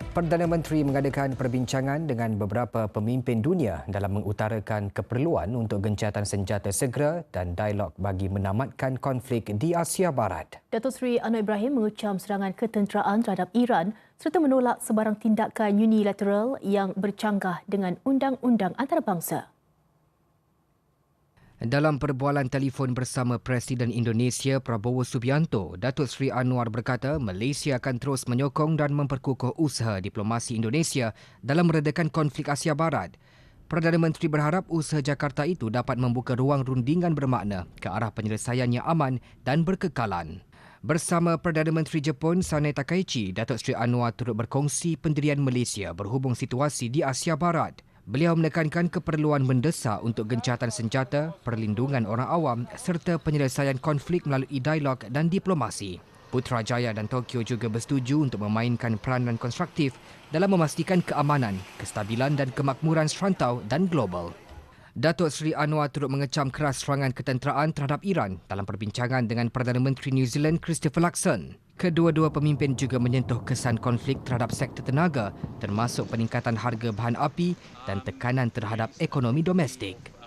Perdana Menteri mengadakan perbincangan dengan beberapa pemimpin dunia dalam mengutarakan keperluan untuk gencatan senjata segera dan dialog bagi menamatkan konflik di Asia Barat. Datuk Seri Anwar Ibrahim mengecam serangan ketenteraan terhadap Iran serta menolak sebarang tindakan unilateral yang bercanggah dengan undang-undang antarabangsa. Dalam perbualan telefon bersama Presiden Indonesia Prabowo Subianto, Datuk Seri Anwar berkata Malaysia akan terus menyokong dan memperkukuh usaha diplomasi Indonesia dalam meredakan konflik Asia Barat. Perdana Menteri berharap usaha Jakarta itu dapat membuka ruang rundingan bermakna ke arah penyelesaian yang aman dan berkekalan. Bersama Perdana Menteri Jepun Sanae Takaichi, Datuk Seri Anwar turut berkongsi pendirian Malaysia berhubung situasi di Asia Barat. Beliau menekankan keperluan mendesak untuk gencatan senjata, perlindungan orang awam serta penyelesaian konflik melalui dialog dan diplomasi. Putrajaya dan Tokyo juga bersetuju untuk memainkan peranan konstruktif dalam memastikan keamanan, kestabilan dan kemakmuran serantau dan global. Datuk Seri Anwar turut mengecam keras serangan ketenteraan terhadap Iran dalam perbincangan dengan Perdana Menteri New Zealand Christopher Luxon. Kedua-dua pemimpin juga menyentuh kesan konflik terhadap sektor tenaga termasuk peningkatan harga bahan api dan tekanan terhadap ekonomi domestik.